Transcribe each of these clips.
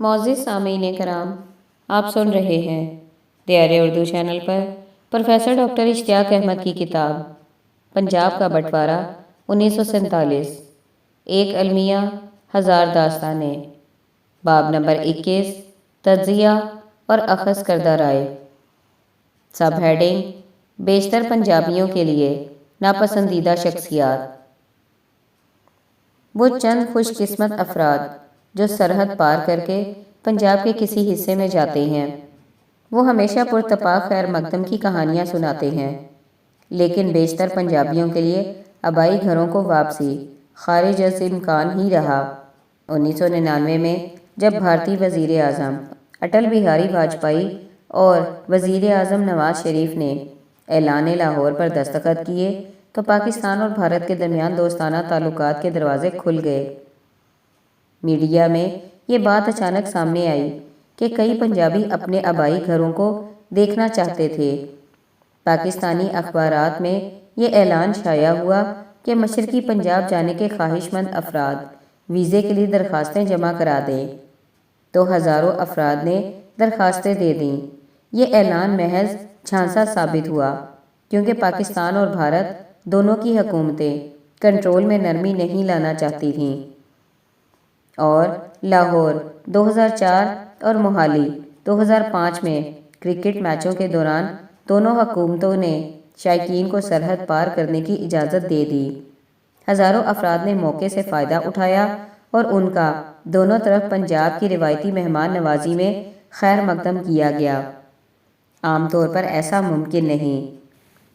معزز سامعین کرام، آپ سن رہے ہیں دیار اردو چینل پر پروفیسر ڈاکٹر اشتیاق احمد کی کتاب پنجاب کا بٹوارہ 1947، ایک المیہ ہزار داستانیں، باب نمبر 21، تجزیہ اور اخذ کردہ رائے۔ سب ہیڈنگ: بیشتر پنجابیوں کے لیے ناپسندیدہ شخصیات۔ وہ چند خوش قسمت افراد جو سرحد پار کر کے پنجاب کے کسی حصے میں جاتے ہیں، وہ ہمیشہ پرتپاک خیر مقدم کی کہانیاں سناتے ہیں، لیکن بیشتر پنجابیوں کے لیے آبائی گھروں کو واپسی خارج از امکان ہی رہا۔ 1999 میں جب بھارتی وزیر اعظم اٹل بہاری واجپئی اور وزیر اعظم نواز شریف نے اعلان لاہور پر دستخط کیے تو پاکستان اور بھارت کے درمیان دوستانہ تعلقات کے دروازے کھل گئے۔ میڈیا میں یہ بات اچانک سامنے آئی کہ کئی پنجابی اپنے آبائی گھروں کو دیکھنا چاہتے تھے۔ پاکستانی اخبارات میں یہ اعلان شائع ہوا کہ مشرقی پنجاب جانے کے خواہش مند افراد ویزے کے لیے درخواستیں جمع کرا دیں، تو ہزاروں افراد نے درخواستیں دے دیں۔ یہ اعلان محض جھانسا ثابت ہوا، کیونکہ پاکستان اور بھارت دونوں کی حکومتیں کنٹرول میں نرمی نہیں لانا چاہتی تھیں، اور لاہور 2004 اور موہالی 2005 میں کرکٹ میچوں کے دوران دونوں حکومتوں نے شائقین کو سرحد پار کرنے کی اجازت دے دی۔ ہزاروں افراد نے موقع سے فائدہ اٹھایا اور ان کا دونوں طرف پنجاب کی روایتی مہمان نوازی میں خیر مقدم کیا گیا۔ عام طور پر ایسا ممکن نہیں۔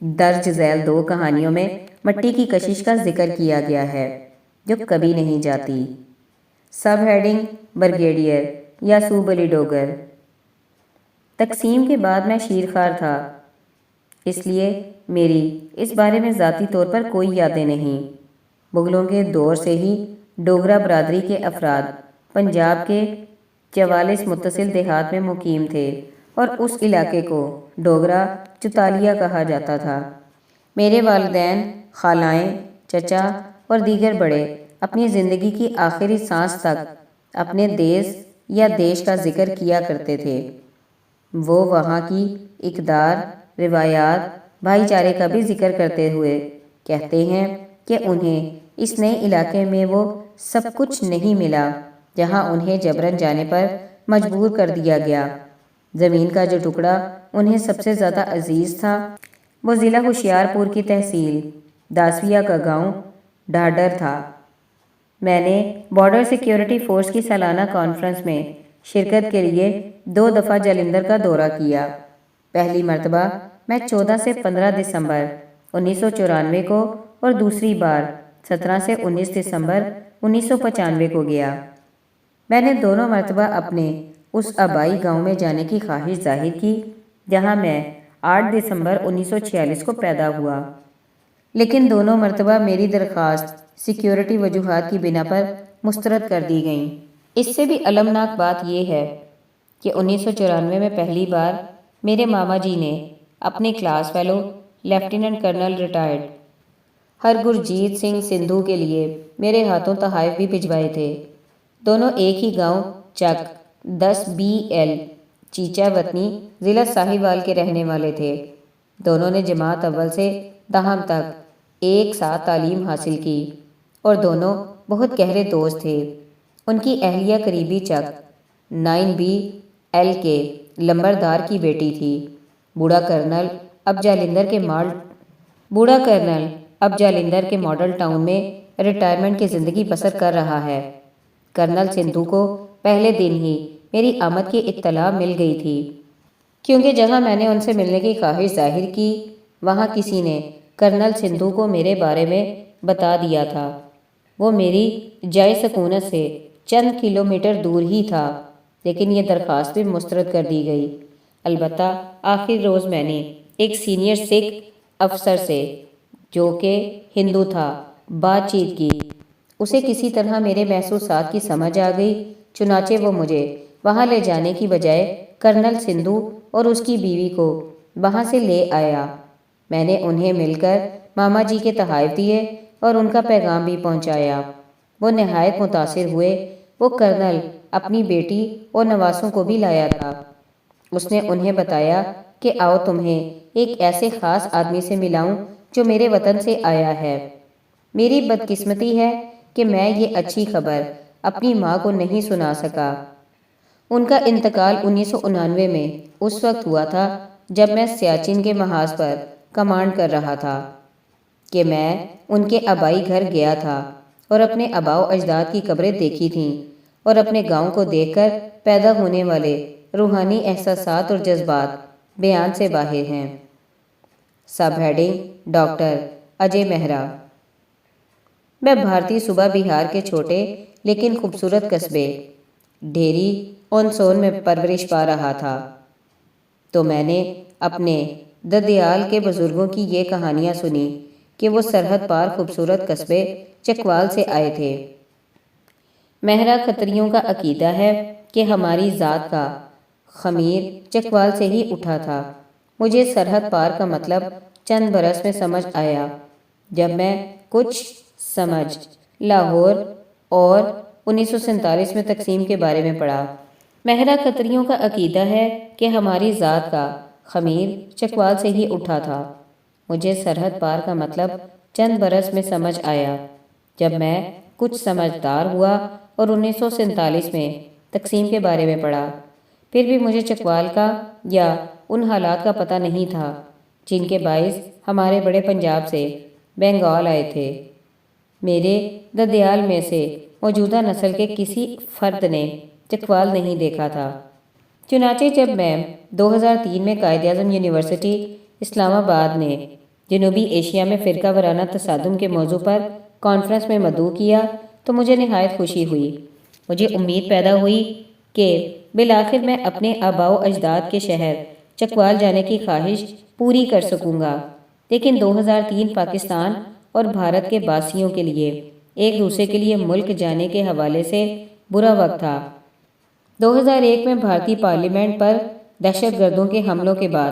درج ذیل 2 کہانیوں میں مٹی کی کشش کا ذکر کیا گیا ہے جو کبھی نہیں جاتی۔ سب ہیڈنگ: بریگیڈیئر یعصوب علی ڈوگر۔ تقسیم کے بعد میں شیرخوار تھا، اس لیے میری اس بارے میں ذاتی طور پر کوئی یادیں نہیں۔ مغلوں کے دور سے ہی ڈوگرا برادری کے افراد پنجاب کے 44 متصل دیہات میں مقیم تھے اور اس علاقے کو ڈوگرا چوتالیہ کہا جاتا تھا۔ میرے والدین، خالائیں، چچا اور دیگر بڑے اپنی زندگی کی آخری سانس تک اپنے دیس یا دیش کا ذکر کیا کرتے تھے۔ وہ وہاں کی اقدار، روایات، بھائی چارے کا بھی ذکر کرتے ہوئے کہتے ہیں کہ انہیں اس نئے علاقے میں وہ سب کچھ نہیں ملا جہاں انہیں جبراً جانے پر مجبور کر دیا گیا۔ زمین کا جو ٹکڑا انہیں سب سے زیادہ عزیز تھا وہ ضلع ہوشیارپور کی تحصیل داسویہ کا گاؤں ڈھاڈر تھا۔ میں نے بارڈر سیکیورٹی فورس کی سالانہ کانفرنس میں شرکت کے لیے 2 دفعہ جالندھر کا دورہ کیا۔ پہلی مرتبہ میں 14 سے 15 دسمبر 1994 کو اور دوسری بار 17 سے 19 دسمبر 1995 کو گیا۔ میں نے دونوں مرتبہ اپنے اس آبائی گاؤں میں جانے کی خواہش ظاہر کی جہاں میں 8 دسمبر 1946 کو پیدا ہوا، لیکن دونوں مرتبہ میری درخواست سیکیورٹی وجوہات کی بنا پر مسترد کر دی گئیں۔ اس سے بھی المناک بات یہ ہے کہ 1994 میں پہلی بار میرے ماما جی نے اپنے class fellow lieutenant colonel retired Hargurjeet Singh Sandhu کے لیے میرے ہاتھوں تحائف بھی بھجوائے تھے۔ دونوں ایک ہی گاؤں چک 10 BL چیچا وطنی ضلع ساہیوال کے رہنے والے تھے۔ دونوں نے جماعت اول سے دہم تک ایک ساتھ تعلیم حاصل کی اور دونوں بہت گہرے دوست تھے۔ ان کی اہلیہ قریبی چک 9BL کے لمبردار کی بیٹی تھی۔ بوڑھا کرنل اب جالندھر کے ماڈل ٹاؤن میں ریٹائرمنٹ کی زندگی بسر کر رہا ہے۔ کرنل سندھو کو پہلے دن ہی میری آمد کی اطلاع مل گئی تھی، کیونکہ جہاں میں نے ان سے ملنے کی خواہش ظاہر کی وہاں کسی نے کرنل سندھو کو میرے بارے میں بتا دیا تھا۔ وہ میری جائے سکونت سے چند کلومیٹر دور ہی تھا، لیکن یہ درخواست بھی مسترد کر دی گئی۔ البتہ آخری روز میں نے ایک سینئر سکھ افسر سے، جو کہ ہندو تھا، بات چیت کی۔ اسے کسی طرح میرے محسوسات کی سمجھ آ گئی، چنانچہ وہ مجھے وہاں لے جانے کی بجائے کرنل سندھو اور اس کی بیوی کو وہاں سے لے آیا۔ میں نے انہیں مل کر ماما جی کے تحائف دیے اور ان کا پیغام بھی پہنچایا۔ وہ نہایت متاثر ہوئے۔ وہ کرنل اپنی بیٹی اور نواسوں کو بھی لایا تھا۔ اس نے انہیں بتایا کہ آؤ تمہیں ایک ایسے خاص آدمی سے ملاؤں جو میرے وطن سے آیا ہے۔ میری بدقسمتی ہے کہ میں یہ اچھی خبر اپنی ماں کو نہیں سنا سکا۔ ان کا انتقال 1999 میں اس وقت ہوا تھا جب میں سیاچن کے محاذ پر کمانڈ کر رہا تھا کہ میں ان کے آبائی گھر گیا تھا اور اپنے آباء و اجداد کی قبریں دیکھی تھیں اور اپنے گاؤں کو دیکھ کر پیدا ہونے والے روحانی احساسات اور جذبات بیان سے باہر ہیں۔ سب ہیڈنگ ڈاکٹر اجے مہرا۔ میں بھارتی صوبہ بہار کے چھوٹے لیکن خوبصورت قصبے ڈھیری اون سون میں پرورش پا رہا تھا، تو میں نے اپنے ددیال کے بزرگوں کی یہ کہانیاں سنی کہ وہ سرحد پار خوبصورت قصبے چکوال سے آئے تھے۔ مہرا کھتریوں کا عقیدہ ہے کہ ہماری ذات کا خمیر چکوال سے ہی اٹھا تھا۔ مجھے سرحد پار کا مطلب چند برس میں سمجھ آیا جب میں کچھ سمجھ لاہور اور 1947 میں تقسیم کے بارے میں پڑھا۔ مہرا کھتریوں کا عقیدہ ہے کہ ہماری ذات کا خمیر چکوال سے ہی اٹھا تھا۔ مجھے سرحد پار کا مطلب چند برس میں سمجھ آیا جب میں کچھ سمجھدار ہوا اور 1947 میں تقسیم کے بارے میں پڑھا۔ پھر بھی مجھے چکوال کا یا ان حالات کا پتہ نہیں تھا جن کے باعث ہمارے بڑے پنجاب سے بنگال آئے تھے۔ میرے ددیال میں سے موجودہ نسل کے کسی فرد نے چکوال نہیں دیکھا تھا۔ چنانچہ جب میں 2003 میں قائد اعظم یونیورسٹی اسلام آباد نے جنوبی ایشیا میں فرقہ وارانہ تصادم کے موضوع پر کانفرنس میں مدعو کیا تو مجھے نہایت خوشی ہوئی۔ مجھے امید پیدا ہوئی کہ بالآخر میں اپنے آباء و اجداد کے شہر چکوال جانے کی خواہش پوری کر سکوں گا، لیکن 2003 پاکستان اور بھارت کے باسیوں کے لیے ایک دوسرے کے لیے ملک جانے کے حوالے سے برا وقت تھا۔ 2001 میں بھارتی پارلیمنٹ پر دہشت گردوں کے حملوں کے بعد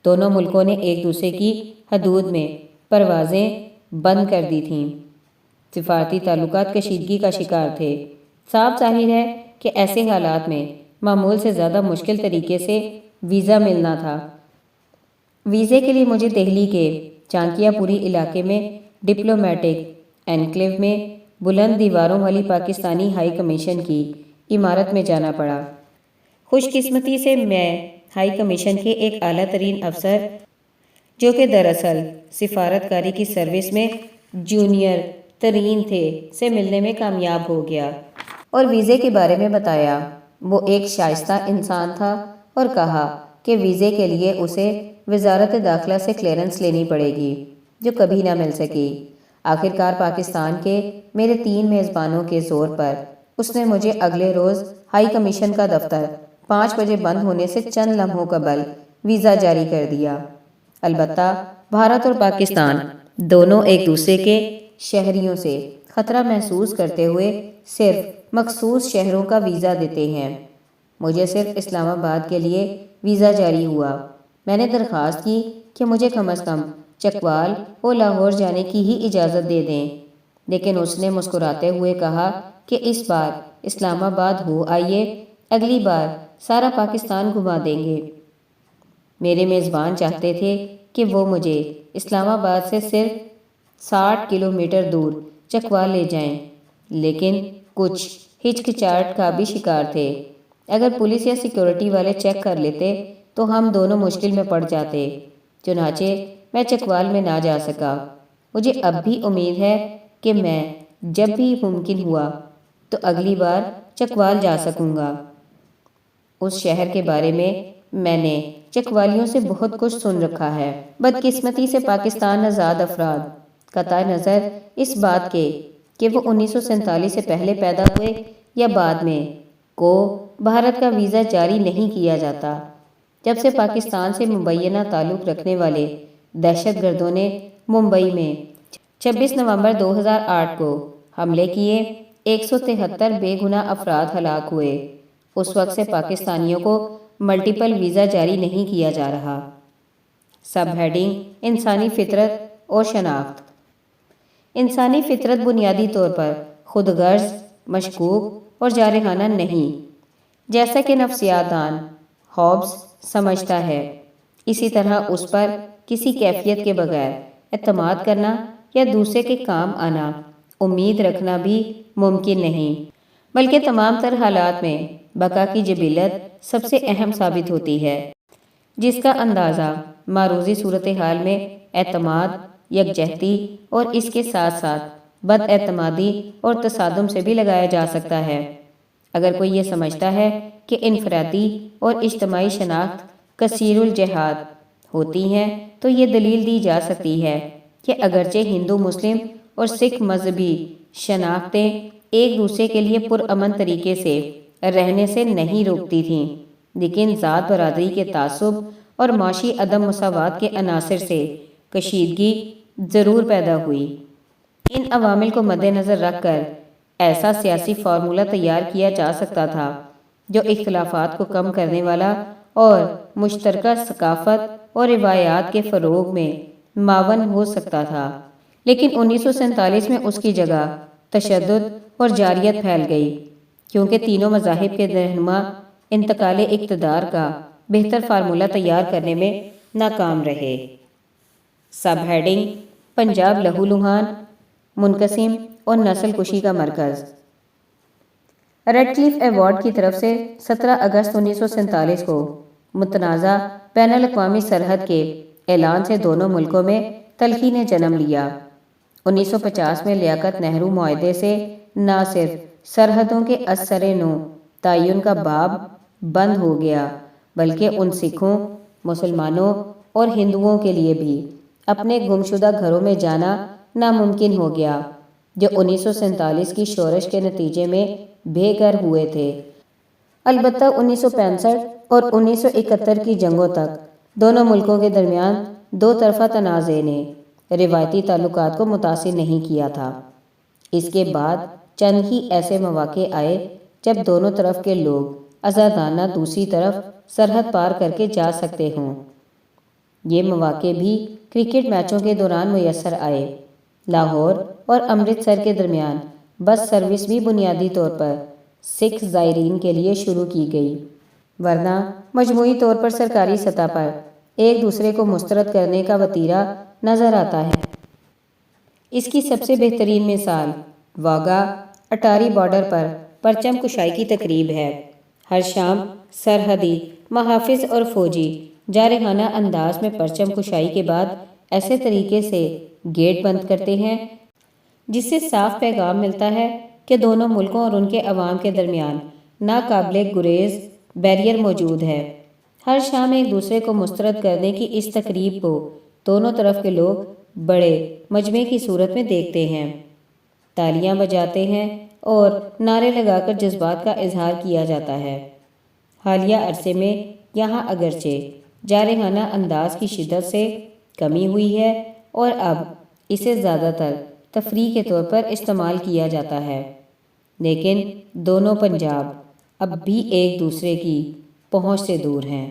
دونوں ملکوں نے ایک دوسرے کی حدود میں پروازیں بند کر دی تھیں۔ سفارتی تعلقات کشیدگی کا شکار تھے۔ صاف ظاہر ہے کہ ایسے حالات میں معمول سے زیادہ مشکل طریقے سے ویزا ملنا تھا۔ ویزے کے لیے مجھے دہلی کے چانکیہ پوری علاقے میں ڈپلومیٹک انکلیو میں بلند دیواروں والی پاکستانی ہائی کمیشن کی عمارت میں جانا پڑا۔ خوش قسمتی سے میں ہائی کمیشن کے ایک اعلیٰ ترین افسر جو کہ دراصل سفارتکاری کی سروس میں جونیئر ترین تھے سے ملنے میں کامیاب ہو گیا اور ویزے کے بارے میں بتایا۔ وہ ایک شائستہ انسان تھا اور کہا کہ ویزے کے لیے اسے وزارت داخلہ سے کلیئرنس لینی پڑے گی جو کبھی نہ مل سکی۔ آخرکار پاکستان کے میرے 3 میزبانوں کے زور پر اس نے مجھے اگلے روز ہائی کمیشن کا دفتر 5 بجے بند ہونے سے چند لمحوں قبل ویزا جاری کر دیا۔ البتہ بھارت اور پاکستان دونوں ایک دوسرے کے شہریوں سے خطرہ محسوس کرتے ہوئے صرف مخصوص شہروں کا ویزا دیتے ہیں۔ مجھے صرف اسلام آباد کے لیے ویزا جاری ہوا۔ میں نے درخواست کی کہ مجھے کم از کم چکوال اور لاہور جانے کی ہی اجازت دے دیں، لیکن اس نے مسکراتے ہوئے کہا کہ اس بار اسلام آباد ہو آئیے، اگلی بار سارا پاکستان گھما دیں گے۔ میرے میزبان چاہتے تھے کہ وہ مجھے اسلام آباد سے صرف 60 کلومیٹر دور چکوال لے جائیں، لیکن کچھ ہچکچاہٹ کا بھی شکار تھے۔ اگر پولیس یا سیکورٹی والے چیک کر لیتے تو ہم دونوں مشکل میں پڑ جاتے۔ چنانچہ میں چکوال میں نہ جا سکا۔ مجھے اب بھی امید ہے کہ میں جب بھی ممکن ہوا تو اگلی بار چکوال جا سکوں گا۔ اس شہر کے بارے میں نے چکوالیوں سے بہت کچھ سن رکھا ہے۔ بدقسمتی سے پاکستان آزاد افراد قطع نظر اس بات کے کہ وہ 1947 سے پہلے پیدا ہوئے یا بعد میں کو بھارت کا ویزا جاری نہیں کیا جاتا۔ جب سے پاکستان سے مبینہ تعلق رکھنے والے دہشت گردوں نے ممبئی میں 26 نومبر 2008 کو حملے کیے، 173 بے گناہ افراد ہلاک ہوئے، اس وقت سے پاکستانیوں کو ملٹیپل ویزا جاری نہیں کیا جا رہا۔ سب ہیڈنگ انسانی فطرت اور شناخت۔ انسانی فطرت بنیادی طور پر خود غرض مشکوک اور جارحانہ نہیں، جیسا کہ نفسیات دان ہابس سمجھتا ہے۔ اسی طرح اس پر کسی کیفیت کے بغیر اعتماد کرنا یا دوسرے کے کام آنا امید رکھنا بھی ممکن نہیں، بلکہ تمام تر حالات میں بقا کی جبلت سب سے اہم ثابت ہوتی ہے، جس کا اندازہ معروضی صورتحال میں اعتماد، یکجہتی اور اس کے ساتھ ساتھ بد اعتمادی اور تصادم سے بھی لگایا جا سکتا ہے۔ اگر کوئی یہ سمجھتا ہے کہ انفرادی اور اجتماعی شناخت کثیر الجہات ہوتی ہیں تو یہ دلیل دی جا سکتی ہے کہ اگرچہ ہندو، مسلم اور سکھ مذہبی شناختیں ایک دوسرے کے لیے پرامن طریقے سے رہنے سے نہیں روکتی تھیں، لیکن ذات برادری کے تعصب اور معاشی عدم مساوات کے عناصر سے کشیدگی ضرور پیدا ہوئی۔ ان عوامل کو مد نظر رکھ کر ایسا سیاسی فارمولہ تیار کیا جا سکتا تھا جو اختلافات کو کم کرنے والا اور مشترکہ ثقافت اور روایات کے فروغ میں معاون ہو سکتا تھا، لیکن 1947 میں اس کی جگہ تشدد اور جارحیت پھیل گئی، کیونکہ تینوں مذاہب کے رہنما انتقال اقتدار کا بہتر فارمولہ تیار کرنے میں ناکام رہے۔ سب ہیڈنگ: پنجاب لہو لہان، منقسم اور نسل کشی کا مرکز۔ ریڈ کلف ایوارڈ کی طرف سے 17 اگست 1947 کو متنازع بین الاقوامی سرحد کے اعلان سے دونوں ملکوں میں تلخی نے جنم لیا۔ 1950 میں لیاقت نہرو معاہدے سے نہ صرف سرحدوں کے ازسر نو تعین کا باب بند ہو گیا، بلکہ ان سکھوں، مسلمانوں اور ہندوؤں کے لیے بھی اپنے گمشدہ گھروں میں جانا ناممکن ہو گیا، جو 1947 کی شورش کے نتیجے میں بے گھر ہوئے تھے۔ البتہ 1965 اور 1971 کی جنگوں تک دونوں ملکوں کے درمیان دو طرفہ تنازع نے روایتی تعلقات کو متاثر نہیں کیا تھا۔ اس کے بعد چند ہی ایسے مواقع آئے جب دونوں طرف کے لوگ آزادانہ دوسری طرف سرحد پار کر کے جا سکتے ہوں۔ یہ مواقع بھی کرکٹ میچوں کے دوران میسر آئے۔ لاہور اور امرتسر کے درمیان بس سروس بھی بنیادی طور پر سکھ زائرین کے لیے شروع کی گئی، ورنہ مجموعی طور پر سرکاری سطح پر ایک دوسرے کو مسترد کرنے کا وتیرہ نظر آتا ہے۔ اس کی سب سے بہترین مثال واگا اٹاری بارڈر پر پرچم کشائی کی تقریب ہے۔ ہر شام سرحدی محافظ اور فوجی جارحانہ انداز میں پرچم کشائی کے بعد ایسے طریقے سے گیٹ بند کرتے ہیں جس سے صاف پیغام ملتا ہے کہ دونوں ملکوں اور ان کے عوام کے درمیان ناقابل گریز بیریئر موجود ہے۔ ہر شام ایک دوسرے کو مسترد کرنے کی اس تقریب کو دونوں طرف کے لوگ بڑے مجمع کی صورت میں دیکھتے ہیں، تالیاں بجاتے ہیں اور نعرے لگا کر جذبات کا اظہار کیا جاتا ہے۔ حالیہ عرصے میں یہاں اگرچہ جارحانہ انداز کی شدت سے کمی ہوئی ہے اور اب اسے زیادہ تر تفریح کے طور پر استعمال کیا جاتا ہے، لیکن دونوں پنجاب اب بھی ایک دوسرے کی پہنچ سے دور ہیں۔